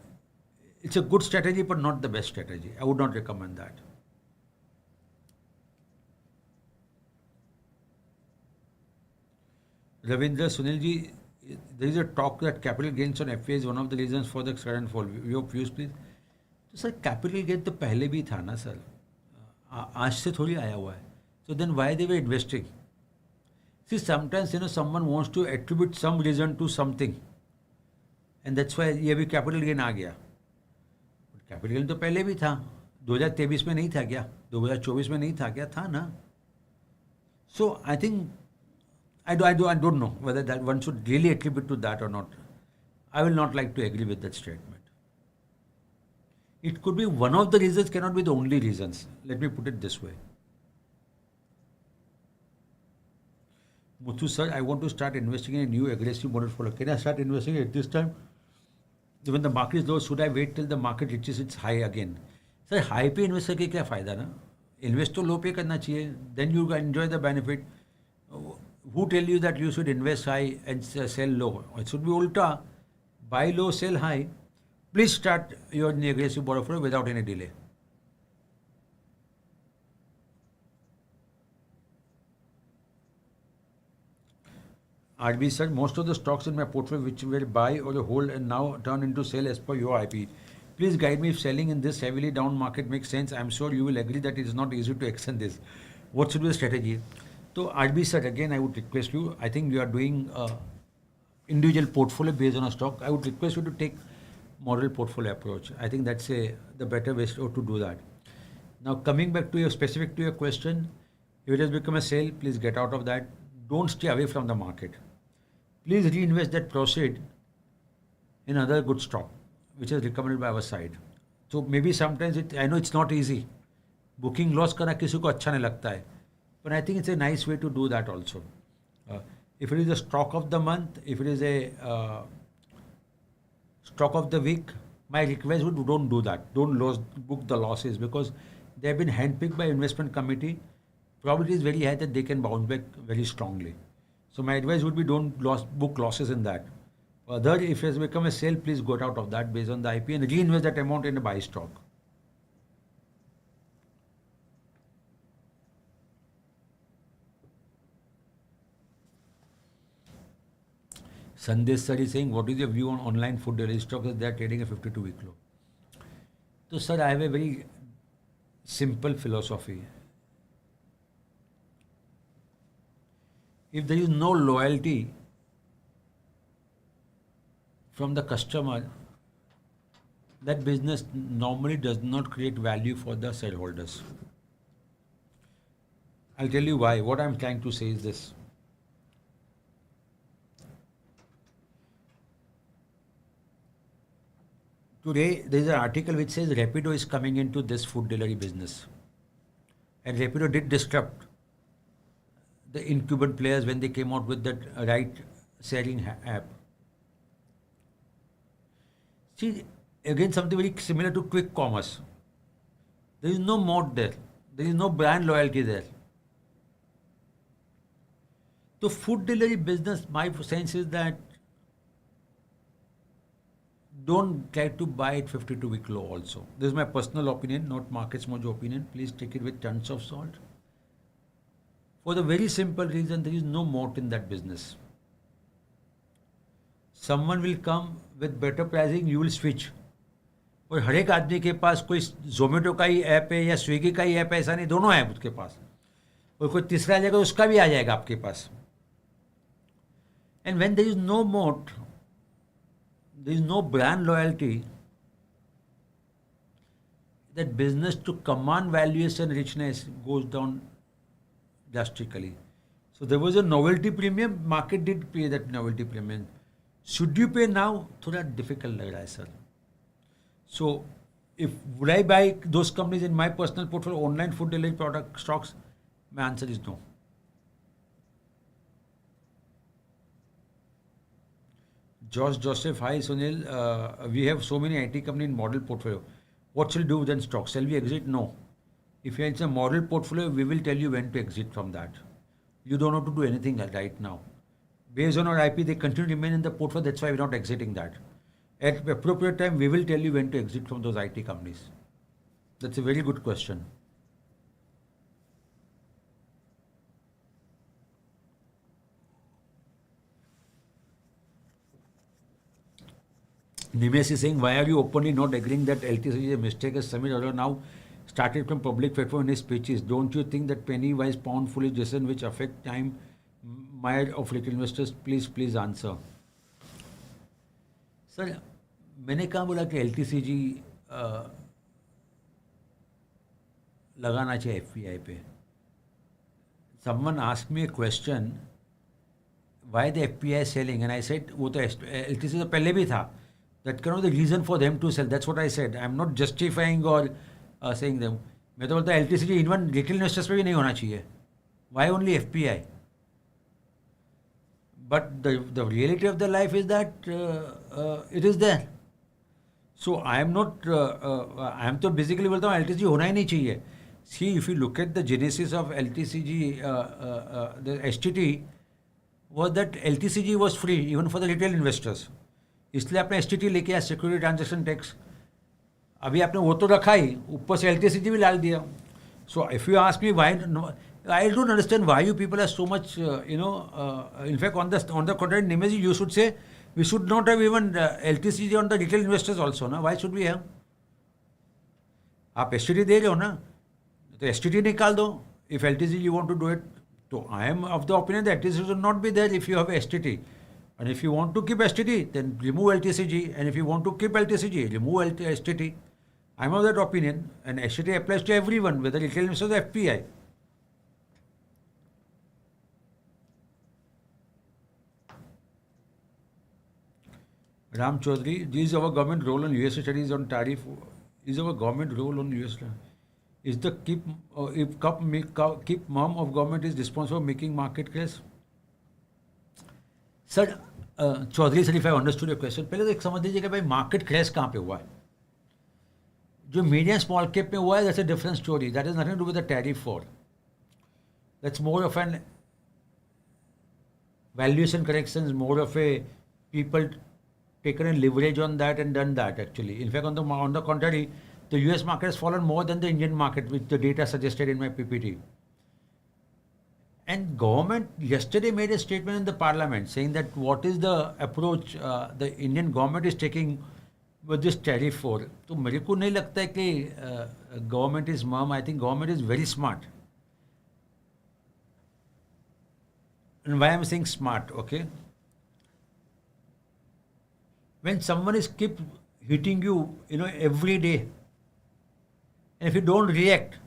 It's a good strategy, but not the best strategy. I would not recommend that. Ravindra, Sunilji, there is a talk that capital gains on FA is one of the reasons for the current fall. Your views, please. तो sir capital gain तो पहले भी था ना sir, आज से थोड़ी आया हुआ है. So then why they were investing? See, sometimes someone wants to attribute some reason to something, and that's why ये भी कैपिटल गेन आ गया. कैपिटल गेन तो पहले भी था. 2023 में नहीं था क्या? 2024 में नहीं था क्या? था ना. So I think I don't know whether that one should really attribute to that or not. I will not like to agree with that statement. It could be one of the reasons, cannot be the only reasons. Let me put it this way. Muthu sir, I want to start investing in a new aggressive model portfolio. Can I start investing at this time? When the market is low, should I wait till the market reaches its high again? Sir, high पे invest करके क्या फायदा ना? Invest तो low पे करना चाहिए. Then you enjoy the benefit. Who tell you that you should invest high and sell low? It should be ulta. Buy low, sell high. Please start your aggressive portfolio without any delay. RB sir, most of the stocks in my portfolio which were buy or hold and now turn into sell as per your IP. Please guide me if selling in this heavily down market makes sense. I'm sure you will agree that it is not easy to extend this. What should be the strategy? So RB sir, again I would request you, I think you are doing individual portfolio based on a stock. I would request you to take model portfolio approach. I think that's the better way to do that. Now coming back to your specific to your question, if it has become a sale, please get out of that. Don't stay away from the market. Please reinvest that proceed in another good stock, which is recommended by our side. So maybe sometimes I know it's not easy. Booking loss करना किसी को अच्छा नहीं लगता है. But I think it's a nice way to do that also. If it is a stock of the month, if it is a stock of the week, my request would don't do that. Don't book the losses because they have been handpicked by investment committee. Probability is very high that they can bounce back very strongly. So my advice would be don't book losses in that. Further, if it has become a sale, please get out of that based on the IP and reinvest that amount in a buy stock. Sandesh sir is saying, what is your view on online food delivery stocks as they are trading a 52-week low? So sir, I have a very simple philosophy. If there is no loyalty from the customer, that business normally does not create value for the shareholders. I'll tell you why. What I'm trying to say is this. Today, there is an article which says Rapido is coming into this food delivery business. And Rapido did disrupt the incumbent players when they came out with that ride-sharing app. See, again, something very similar to quick commerce. There is no moat there. There is no brand loyalty there. So food delivery business, my sense is that don't try to buy it 52-week low also. This is my personal opinion, not MarketsMojo opinion. Please take it with tons of salt. For the very simple reason, there is no moat in that business. Someone will come with better pricing, you will switch. और हर एक आदमी के पास कोई जोमेटो का ही app है या Swiggy का ही app है, ऐसा नहीं, दोनों ऐप उसके पास. और कोई तीसरा आ जाएगा, उसका भी आ जाएगा आपके पास. And when there is no moat, there is no brand loyalty, that business to command valuation richness goes down drastically. So there was a novelty premium, market did pay that novelty premium. Should you pay now? थोड़ा difficult लग रहा है sir. So if would I buy those companies in my personal portfolio, online food delivery product stocks? My answer is no. George Joseph, hi Sunil. We have so many IT company in model portfolio. What shall we do with then stocks? Shall we exit? No. If it's a model portfolio, we will tell you when to exit from that. You don't have to do anything right now. Based on our IP, they continue to remain in the portfolio. That's why we're not exiting that. At appropriate time, we will tell you when to exit from those IT companies. That's a very good question. Nimesh is saying, why are you openly not agreeing that LTC is a mistake as Samir Arora now started from public platform in his speeches? Don't you think that penny wise pound foolish decision which affect time mire of retail investors? Please answer. Sir, मैंने कहाँ बोला कि LTCG लगाना चाहिए FPI पे. Someone asked me a question, why the FPI is selling, and I said वो तो LTC तो पहले भी था. That kind of the reason for them to sell. That's what I said. I'm not justifying or saying them. मैं तो बोलता हूँ LTCG इवन रिटेल इन्वेस्टर्स पे भी नहीं होना चाहिए. Why only FPI? But the reality of the life is that it is there. So I am not. I am तो basically बोलता हूँ LTCG होना ही नहीं चाहिए. See, if you look at the genesis of LTCG, the STT was that LTCG was free even for the retail investors. इसलिए आपने STT लेके आया, सिक्योरिटी ट्रांजैक्शन टैक्स. अभी आपने वो तो रखा ही, ऊपर से LTCG भी डाल दिया. So if you ask me why, I don't understand why you people are so much, in fact on the contrary, Nimesh, you should say we should not have even LTCG on the retail investors also. Na? Why should we have? आप STT दे रहे हो ना, तो STT निकाल दो. If LTCG you want to do it, so I am of the opinion that LTCG should not be there if you have STT. And if you want to keep STT, then remove LTCG. And if you want to keep LTCG, remove STT. I'm of that opinion. And STT applies to everyone, whether retail investors or FPI. Ram Chaudhary, this is our government role on US studies on tariff. Is our government role on US? Is the keep mom of government is responsible for making market crash? Sir Chaudhary sir, if I understood your question, पहले तो एक समझ लीजिए कि भाई market crash कहाँ पे हुआ है. जो मीडियम स्मॉल कैप में हुआ है, that's a different story. That is nothing to do with the tariff war. That's more of an valuation corrections, more of a people taken a leverage on that and done that actually. In fact, on the contrary, the US market has fallen more than the Indian market, which the data suggested in my PPT. And government yesterday made a statement in the parliament saying that what is the approach the Indian government is taking with this tariff war. तो मेरे को नहीं लगता है कि government is mum. I think government is very smart. And why I'm saying smart, okay? When someone is keep hitting you, every day, and if you don't react,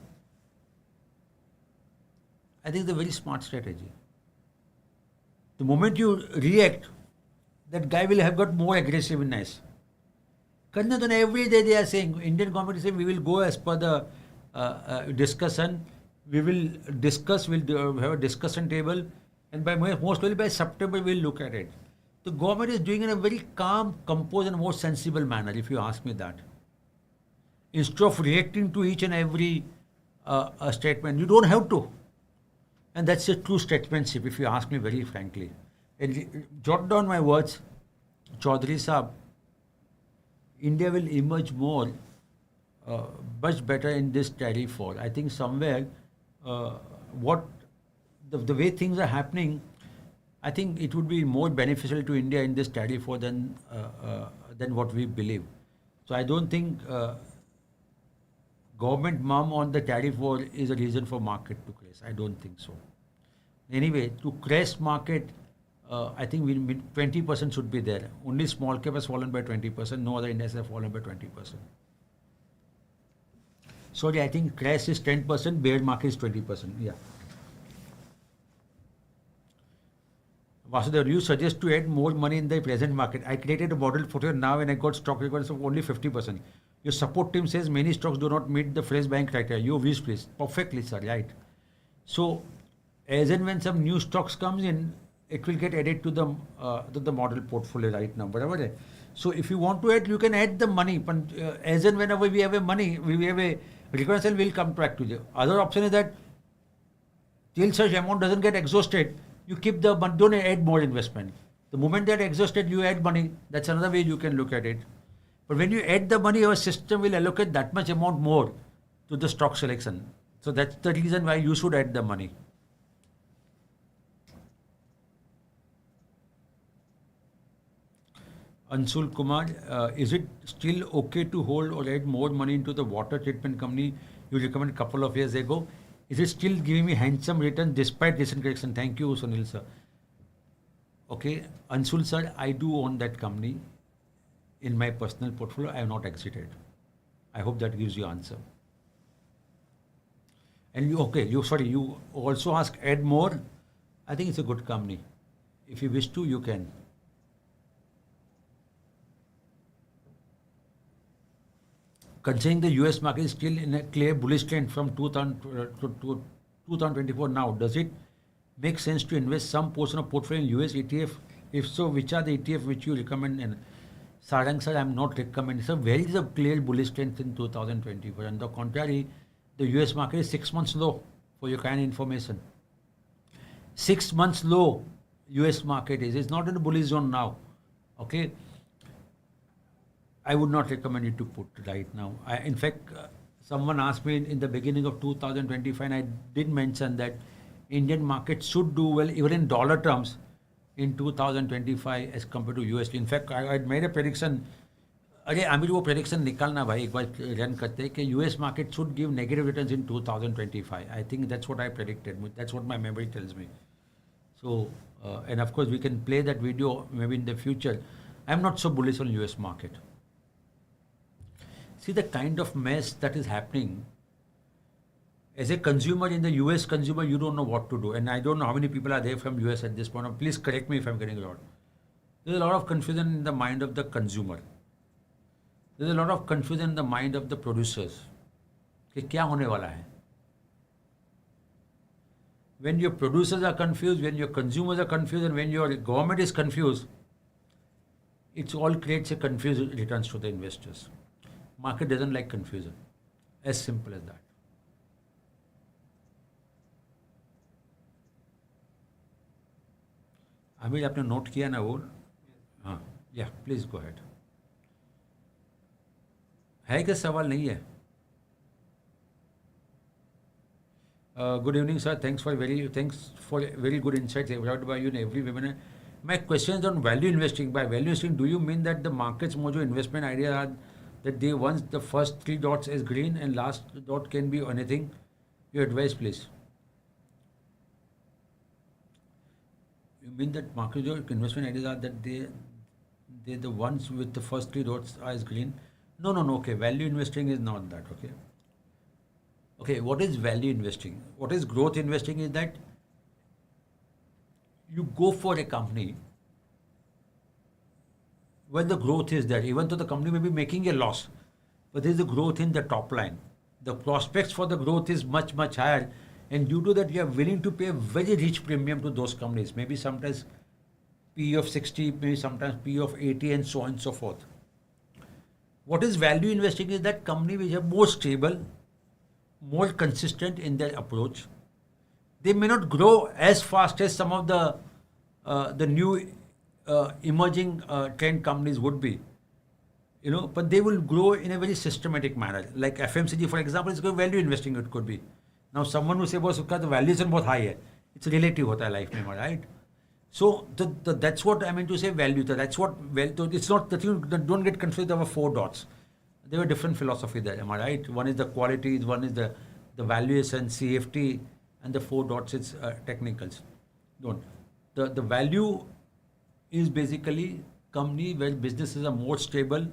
I think it's a very smart strategy. The moment you react, that guy will have got more aggressiveness. Karna to every day they are saying, Indian government is saying we will go as per the discussion, We will discuss, have a discussion table, and most probably by September we'll look at it. The government is doing it in a very calm, composed, and more sensible manner, if you ask me that. Instead of reacting to each and every statement, you don't have to. And that's a true statesmanship, if you ask me very frankly. And jot down my words, Chaudhary Saab, India will emerge much better in this tariff war. I think somewhere, what the way things are happening, I think it would be more beneficial to India in this tariff war than what we believe. So I don't think government mum on the tariff war is a reason for market to crash. I don't think so. Anyway, to crash market, I think 20% should be there. Only small cap has fallen by 20%. No other index have fallen by 20%. Sorry, I think crash is 10%, bear market is 20%. Yeah. Vasudev, you suggest to add more money in the present market. I created a model portfolio now and I got stock records of only 50%. Your support team says many stocks do not meet the fresh buying criteria. Your views, please. Perfectly, sir. Right. So, as and when some new stocks comes in, it will get added to the model portfolio right now. Whatever. So, if you want to add, you can add the money. But as and whenever we have a money, we have a requirement, will come back to you. Other option is that till such amount doesn't get exhausted, you keep the money, don't add more investment. The moment that exhausted, you add money. That's another way you can look at it. But when you add the money, our system will allocate that much amount more to the stock selection. So that's the reason why you should add the money. Anshul Kumar, is it still okay to hold or add more money into the water treatment company you recommended a couple of years ago? Is it still giving me handsome return despite recent correction? Thank you, Sunil sir. Okay, Anshul sir, I do own that company in my personal portfolio. I have not exited. I hope that gives you answer. And you also ask add more. I think it's a good company. If you wish to, you can. Considering the US market is still in a clear bullish trend from 2024 now, does it make sense to invest some portion of portfolio in US ETF? If so, which are the ETF which you recommend? And Sarang sir, I am not recommending. So, where is the clear bullish trend in 2024? On the contrary, the US market is 6 months low, for your kind information. 6 months low, US market is. It's not in the bullish zone now. Okay. I would not recommend you to put right now. In fact, someone asked me in the beginning of 2025, and I did mention that Indian market should do well even in dollar terms in 2025 as compared to USD. In fact, I had made a prediction. अरे आमिर वो prediction निकालना भाई एक बार run करते हैं कि US market should give negative returns in 2025. I think that's what I predicted. That's what my memory tells me. So, and of course we can play that video maybe in the future. I'm not so bullish on US market. See the kind of mess that is happening. As a consumer in the US consumer, you don't know what to do. And I don't know how many people are there from US at this point. Please correct me if I'm getting it wrong. There's a lot of confusion in the mind of the consumer. There's a lot of confusion in the mind of the producers. कि क्या होने वाला है? When your producers are confused, when your consumers are confused, and when your government is confused, it all creates a confused returns to the investors. Market doesn't like confusion. As simple as that. अभी आपने note किया ना वो? हाँ, yeah, please go ahead. है क्या सवाल नहीं है? Good evening, sir. Thanks for very good insights provided by you in every webinar. My question is on value investing. By value investing, do you mean that the MarketsMojo investment idea are that they once the first 3 dots is green and last dot can be anything? Your advice, please. You mean that MarketsMojo investment ideas are that they the ones with the first 3 dots are is green? No. Okay, value investing is not that. Okay, what is value investing? What is growth investing is that you go for a company when the growth is there, even though the company may be making a loss, but there is a growth in the top line. The prospects for the growth is much higher And due to that, you are willing to pay a very rich premium to those companies. Maybe sometimes PE of 60, maybe sometimes PE of 80, and so on and so forth. What is value investing is that company which are more stable, more consistent in their approach. They may not grow as fast as some of the new emerging trend companies would be, but they will grow in a very systematic manner. Like FMCG, for example, is value investing. It could be. Now, someone will say, "Boss, उसका तो valuation बहुत high है." It's relative होता है life में, right? So that's what I mean to say value. That's what it's not that you don't get confused over 4 dots. There are different philosophy there, am I right? One is the qualities, one is the valuation, CFT, and the 4 dots is technicals. Don't. The value is basically company where businesses are more stable,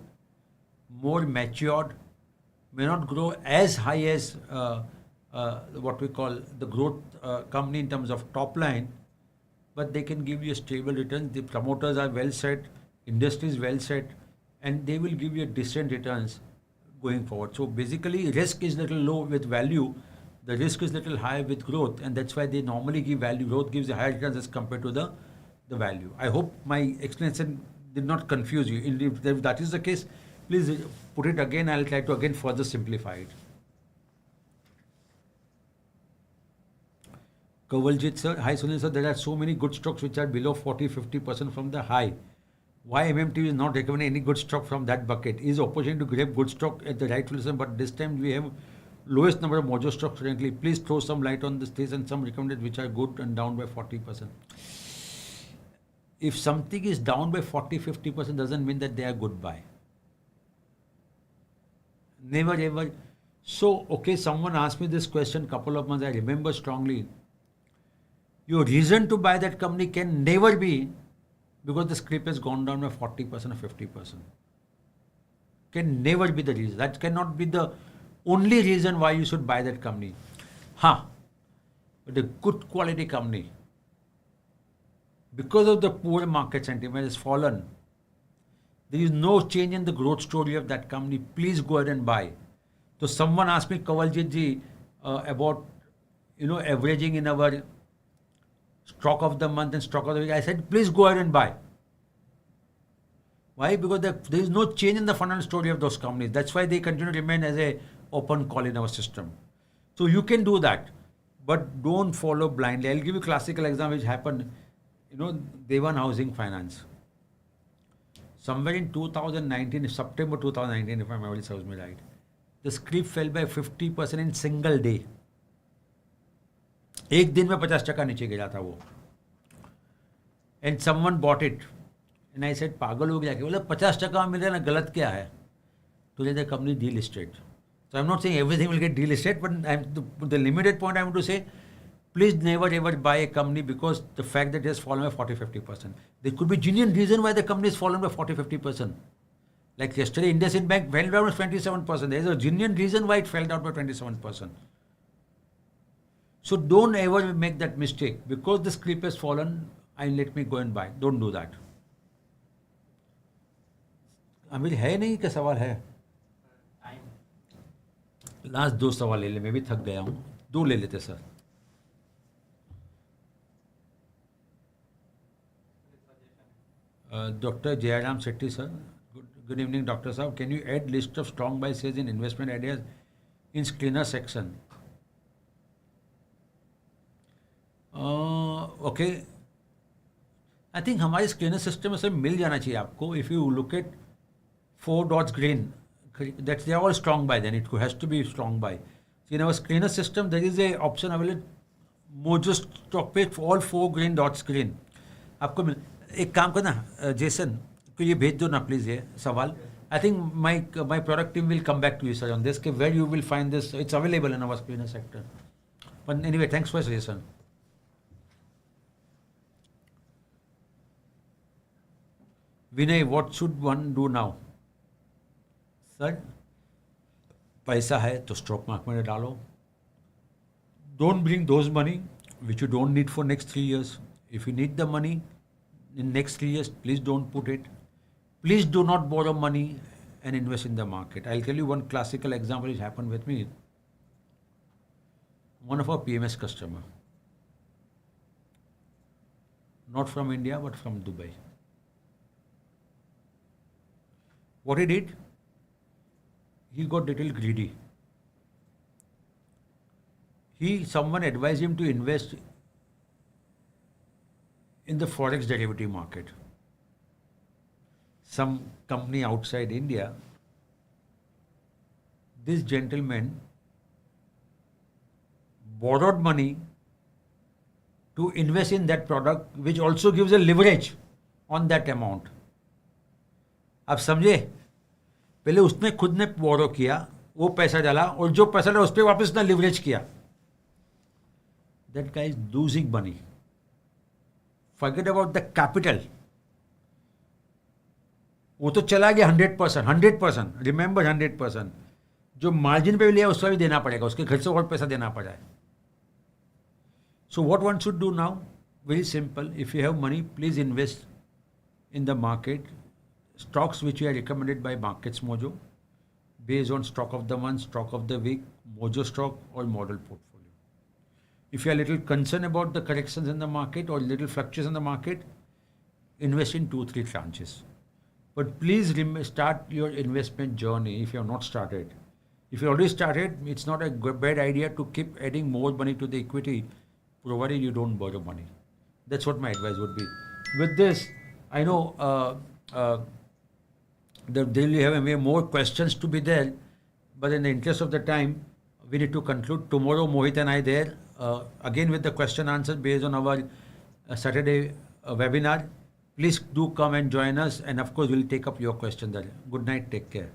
more matured, may not grow as high as what we call the growth company in terms of top line, but they can give you a stable return. The promoters are well set, industry is well set, and they will give you decent returns going forward. So basically, risk is little low with value, the risk is little high with growth, and that's why they normally give value. Growth gives a higher returns as compared to the value. I hope my explanation did not confuse you. If that is the case, please put it again. I'll try to again further simplify it. Kawaljit sir, hi Sunil sir, there are so many good stocks which are below 40-50% from the high. Why MMT is not recommending any good stock from that bucket? Is opportunity to grab good stock at the right position, but this time we have lowest number of Mojo stocks currently. Please throw some light on this case and some recommended which are good and down by 40%. If something is down by 40-50% doesn't mean that they are good buy. Never ever. So, okay, someone asked me this question couple of months, I remember strongly. Your reason to buy that company can never be because the scrip has gone down by 40% or 50%. Can never be the reason. That cannot be the only reason why you should buy that company. But a good quality company, because of the poor market sentiment has fallen, there is no change in the growth story of that company. Please go ahead and buy. So someone asked me, Kawaljit ji, about averaging in our stock of the month and stock of the week. I said, please go ahead and buy. Why? Because there is no change in the fundamental story of those companies. That's why they continue to remain as a open call in our system. So you can do that, but don't follow blindly. I'll give you a classical example which happened, Dewan Housing Finance. Somewhere in 2019, September 2019, if my memory serves me right, the scrip fell by 50% in single day. एक दिन में 50% नीचे गिरा था वो. And someone bought it. And I said, पागल हो गया क्या? बोला 50% मिल रहा है ना, गलत क्या है? Today the company delisted. So I'm not saying everything will get delisted, but the limited point I want to say, please never ever buy a company because the fact that it has fallen by 40-50%. There could be genuine reason why the company has fallen by 40-50%. Like yesterday, IndusInd Bank fell down by 27%. There is a genuine reason why it fell down by 27%. So don't ever make that mistake. Because the scrip has fallen, let me go and buy. Don't do that. अमीर है नहीं क्या सवाल है? Last 2 सवाल ले ले, मैं भी थक गया हूँ. 2 ले लेते sir. Dr. Jayaram Shetty sir, good evening Dr. Saab. Can you add list of strong buy sales in investment ideas in screener section? Okay. I think हमारे screener system में सर मिल जाना चाहिए आपको. If you look at 4 dots green, that they are all strong buy, then it has to be strong buy. So in our screener system, there is a option available, Mojo stock page, all 4 green dots green. आपको मिल, एक काम करना Jason को ये भेज दो ना please ये सवाल. I think my product team will come back to you sir on this, where you will find this. It's available in our screener sector. But anyway, thanks for suggestion. Vinay, what should one do now? Sir, पैसा है तो stock market में डालो. Don't bring those money which you don't need for next 3 years. If you need the money in next 3 years, please don't put it. Please do not borrow money and invest in the market. I'll tell you one classical example which happened with me. one of our PMS customer, not from India but from Dubai. What he did, he got little greedy. Someone advised him to invest in the forex derivative market. Some company outside India, this gentleman borrowed money to invest in that product, which also gives a leverage on that amount. आप समझे, पहले उसने खुद ने बोरो किया, वो पैसा डाला और जो पैसा डाला उस पर वापस उसने लिवरेज किया. That guy is losing money. Forget about the capital. वो तो चला गया 100%. Remember 100%. जो मार्जिन पे भी लिया उसका भी देना पड़ेगा, उसके घर से और पैसा देना पड़ा है. So what one should do now? Very simple. If you have money, please invest in the market. Stocks which are recommended by MarketsMojo based on stock of the month, stock of the week, Mojo stock or model portfolio. If you are a little concerned about the corrections in the market or little fluctuations in the market, invest in 2-3 tranches. But please start your investment journey if you have not started. If you already started, it's not a bad idea to keep adding more money to the equity, provided you don't borrow money. That's what my advice would be. With this, I know there will have more questions to be there, but in the interest of the time, we need to conclude. Tomorrow, Mohit and I there again with the question answer based on our Saturday webinar. Please do come and join us, and of course, we'll take up your question there. Good night. Take care.